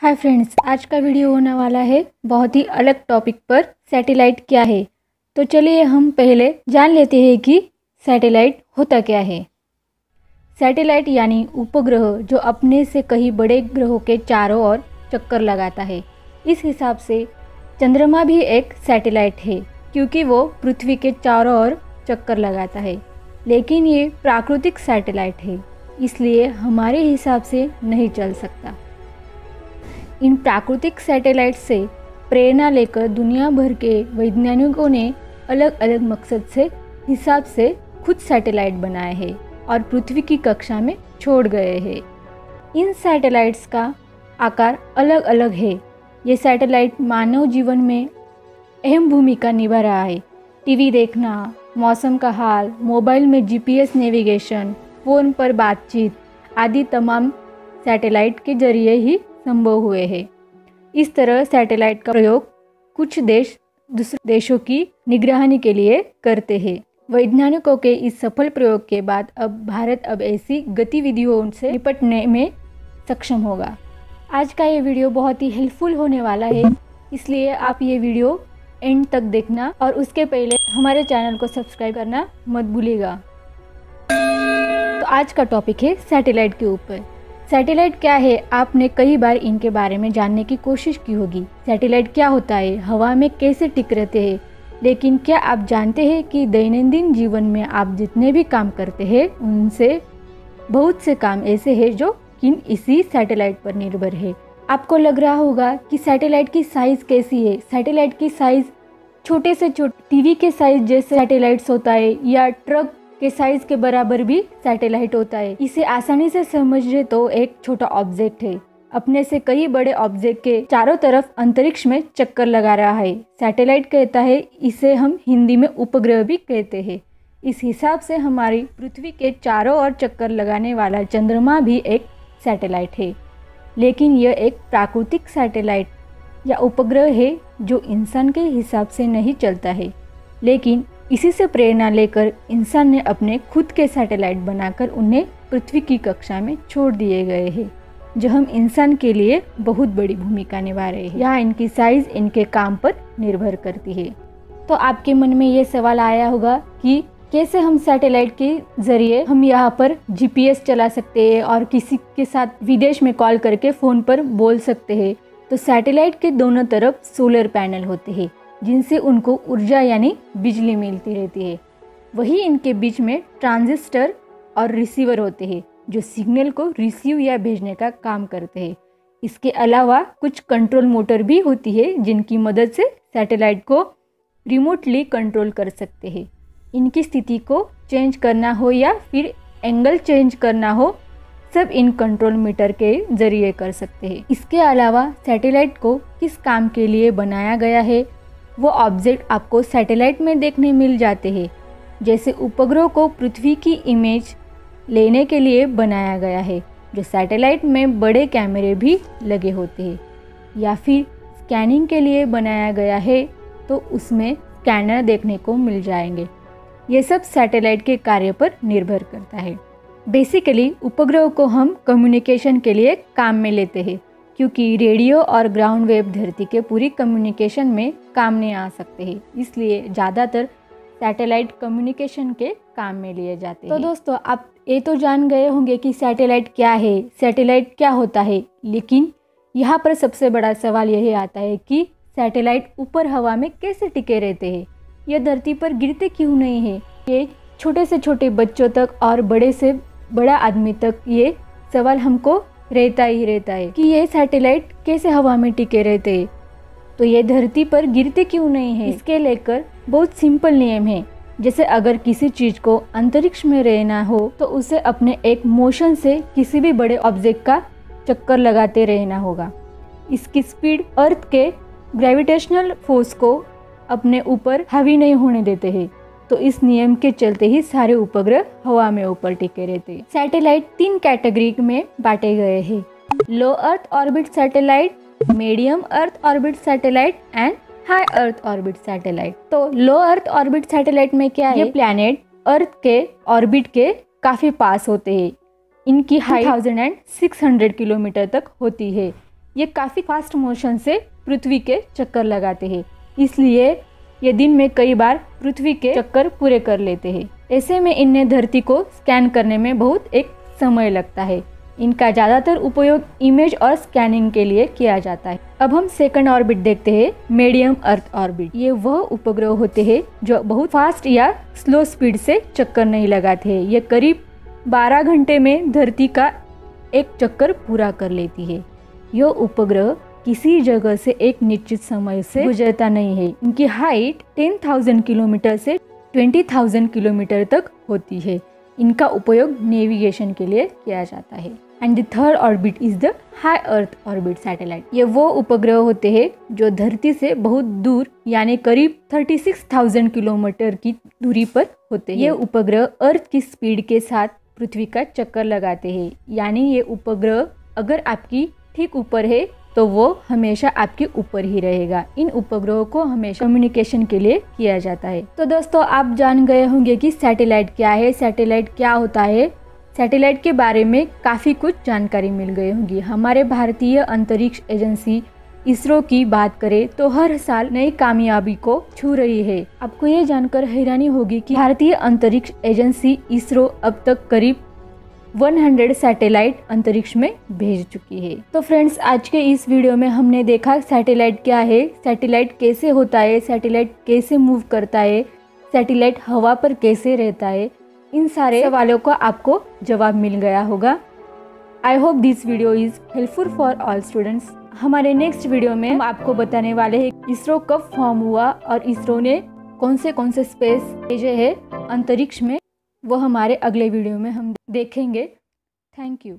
Hi friends, आज का video होने वाला है बहुत ही अलग टॉपिक पर। सैटेलाइट क्या है? तो चलिए हम पहले जान लेते हैं कि सैटेलाइट होता क्या है। सैटेलाइट यानी उपग्रह जो अपने से कई बड़े ग्रहों के चारों ओर चक्कर लगाता है। इस हिसाब से चंद्रमा भी एक सैटेलाइट है क्योंकि वो पृथ्वी के चारों ओर चक्कर लगाता है, लेकिन ये प्राकृतिक सैटेलाइट है, इसलिए हमारे हिसाब से नहीं चल सकता। इन प्राकृतिक सैटेलाइट से प्रेरणा लेकर दुनिया भर के वैज्ञानिकों ने अलग अलग मकसद से हिसाब से खुद सैटेलाइट बनाए हैं और पृथ्वी की कक्षा में छोड़ गए हैं। इन सैटेलाइट्स का आकार अलग अलग है। ये सैटेलाइट मानव जीवन में अहम भूमिका निभा रहा है। टीवी देखना, मौसम का हाल, मोबाइल में जीपीएस नेविगेशन, फ़ोन पर बातचीत आदि तमाम सैटेलाइट के जरिए ही संभव हुए हैं। इस तरह सैटेलाइट का प्रयोग कुछ देश दूसरे देशों की निगरानी के लिए करते हैं। वैज्ञानिकों के इस सफल प्रयोग के बाद अब भारत ऐसी गतिविधियों से निपटने में सक्षम होगा। आज का ये वीडियो बहुत ही हेल्पफुल होने वाला है, इसलिए आप ये वीडियो एंड तक देखना और उसके पहले हमारे चैनल को सब्सक्राइब करना मत भूलिएगा। तो आज का टॉपिक है सैटेलाइट के ऊपर। सैटेलाइट क्या है? आपने कई बार इनके बारे में जानने की कोशिश की होगी। सैटेलाइट क्या होता है, हवा में कैसे टिक रहते हैं, लेकिन क्या आप जानते हैं कि दैनंदिन जीवन में आप जितने भी काम करते हैं उनसे बहुत से काम ऐसे हैं जो किन इसी सैटेलाइट पर निर्भर है। आपको लग रहा होगा कि सैटेलाइट की साइज़ कैसी है। सैटेलाइट की साइज़ छोटे से छोटे टीवी के साइज़ जैसे सैटेलाइट्स होता है या ट्रक के साइज के बराबर भी सैटेलाइट होता है। इसे आसानी से समझे तो एक छोटा ऑब्जेक्ट है, अपने से कई बड़े ऑब्जेक्ट के चारों तरफ अंतरिक्ष में चक्कर लगा रहा है। सैटेलाइट कहता है, इसे हम हिंदी में उपग्रह भी कहते हैं। इस हिसाब से हमारी पृथ्वी के चारों ओर चक्कर लगाने वाला चंद्रमा भी एक सैटेलाइट है, लेकिन यह एक प्राकृतिक सैटेलाइट या उपग्रह है जो इंसान के हिसाब से नहीं चलता है, लेकिन इसी से प्रेरणा लेकर इंसान ने अपने खुद के सैटेलाइट बनाकर उन्हें पृथ्वी की कक्षा में छोड़ दिए गए हैं, जो हम इंसान के लिए बहुत बड़ी भूमिका निभा रहे हैं। यहाँ इनकी साइज इनके काम पर निर्भर करती है। तो आपके मन में ये सवाल आया होगा कि कैसे हम सैटेलाइट के जरिए हम यहाँ पर जीपीएस चला सकते हैं और किसी के साथ विदेश में कॉल करके फ़ोन पर बोल सकते हैं। तो सैटेलाइट के दोनों तरफ सोलर पैनल होते हैं जिनसे उनको ऊर्जा यानी बिजली मिलती रहती है। वही इनके बीच में ट्रांजिस्टर और रिसीवर होते हैं जो सिग्नल को रिसीव या भेजने का काम करते हैं। इसके अलावा कुछ कंट्रोल मोटर भी होती है जिनकी मदद से सैटेलाइट को रिमोटली कंट्रोल कर सकते हैं। इनकी स्थिति को चेंज करना हो या फिर एंगल चेंज करना हो, सब इन कंट्रोल मीटर के जरिए कर सकते हैं। इसके अलावा सैटेलाइट को किस काम के लिए बनाया गया है वो ऑब्जेक्ट आपको सैटेलाइट में देखने मिल जाते हैं। जैसे उपग्रह को पृथ्वी की इमेज लेने के लिए बनाया गया है, जो सैटेलाइट में बड़े कैमरे भी लगे होते हैं, या फिर स्कैनिंग के लिए बनाया गया है तो उसमें स्कैनर देखने को मिल जाएंगे। ये सब सैटेलाइट के कार्य पर निर्भर करता है। बेसिकली उपग्रह को हम कम्युनिकेशन के लिए काम में लेते हैं, क्योंकि रेडियो और ग्राउंड वेव धरती के पूरी कम्युनिकेशन में काम नहीं आ सकते हैं, इसलिए ज़्यादातर सैटेलाइट कम्युनिकेशन के काम में लिए जाते हैं। तो दोस्तों, आप ये तो जान गए होंगे कि सैटेलाइट क्या है, सैटेलाइट क्या होता है, लेकिन यहाँ पर सबसे बड़ा सवाल यही आता है कि सैटेलाइट ऊपर हवा में कैसे टिके रहते हैं, ये धरती पर गिरते क्यों नहीं है। ये छोटे से छोटे बच्चों तक और बड़े से बड़ा आदमी तक ये सवाल हमको रहता ही रहता है कि ये सैटेलाइट कैसे हवा में टिके रहते हैं, तो ये धरती पर गिरते क्यों नहीं है। इसके लेकर बहुत सिंपल नियम है। जैसे अगर किसी चीज़ को अंतरिक्ष में रहना हो तो उसे अपने एक मोशन से किसी भी बड़े ऑब्जेक्ट का चक्कर लगाते रहना होगा। इसकी स्पीड अर्थ के ग्रेविटेशनल फोर्स को अपने ऊपर हावी नहीं होने देते हैं, तो इस नियम के चलते ही सारे उपग्रह हवा में ऊपर टिके रहते हैं। सैटेलाइट 3 कैटेगरी में बांटे गए हैं: low earth orbit satellite, medium earth orbit satellite and high earth orbit satellite. तो लो अर्थ ऑर्बिट सैटेलाइट में क्या है, ये प्लैनेट अर्थ के ऑर्बिट के काफ़ी पास होते हैं। इनकी हाइट 1600 किलोमीटर तक होती है। ये काफ़ी फास्ट मोशन से पृथ्वी के चक्कर लगाते हैं, इसलिए ये दिन में कई बार पृथ्वी के चक्कर पूरे कर लेते हैं। ऐसे में इन्हें धरती को स्कैन करने में बहुत एक समय लगता है। इनका ज़्यादातर उपयोग इमेज और स्कैनिंग के लिए किया जाता है। अब हम सेकंड ऑर्बिट देखते हैं, मीडियम अर्थ ऑर्बिट। ये वह उपग्रह होते हैं जो बहुत फास्ट या स्लो स्पीड से चक्कर नहीं लगाते हैं। ये करीब 12 घंटे में धरती का एक चक्कर पूरा कर लेती है। यह उपग्रह किसी जगह से एक निश्चित समय से गुजरता नहीं है। इनकी हाइट 10,000 किलोमीटर से 20,000 किलोमीटर तक होती है। इनका उपयोग नेविगेशन के लिए किया जाता है। And the third orbit is the high earth orbit satellite. ये वो उपग्रह होते हैं जो धरती से बहुत दूर यानी करीब 36,000 किलोमीटर की दूरी पर होते हैं। ये उपग्रह अर्थ की स्पीड के साथ पृथ्वी का चक्कर लगाते हैं, यानी ये उपग्रह अगर आपकी ठीक ऊपर है तो वो हमेशा आपके ऊपर ही रहेगा। इन उपग्रहों को हमेशा कम्युनिकेशन के लिए किया जाता है। तो दोस्तों, आप जान गए होंगे कि सैटेलाइट क्या है, सैटेलाइट क्या होता है। सैटेलाइट के बारे में काफ़ी कुछ जानकारी मिल गई होगी। हमारे भारतीय अंतरिक्ष एजेंसी इसरो की बात करें तो हर साल नई कामयाबी को छू रही है। आपको ये जानकर हैरानी होगी कि भारतीय अंतरिक्ष एजेंसी इसरो अब तक करीब 100 सैटेलाइट अंतरिक्ष में भेज चुकी है। तो फ्रेंड्स, आज के इस वीडियो में हमने देखा सैटेलाइट क्या है, सैटेलाइट कैसे होता है, सैटेलाइट कैसे मूव करता है, सैटेलाइट हवा पर कैसे रहता है। इन सारे सवालों का आपको जवाब मिल गया होगा। I hope this video is helpful for all students. हमारे नेक्स्ट वीडियो में हम आपको बताने वाले हैं इसरो कब फॉर्म हुआ और इसरो ने कौन से स्पेस भेजे हैं अंतरिक्ष में, वो हमारे अगले वीडियो में हम देखेंगे। Thank you.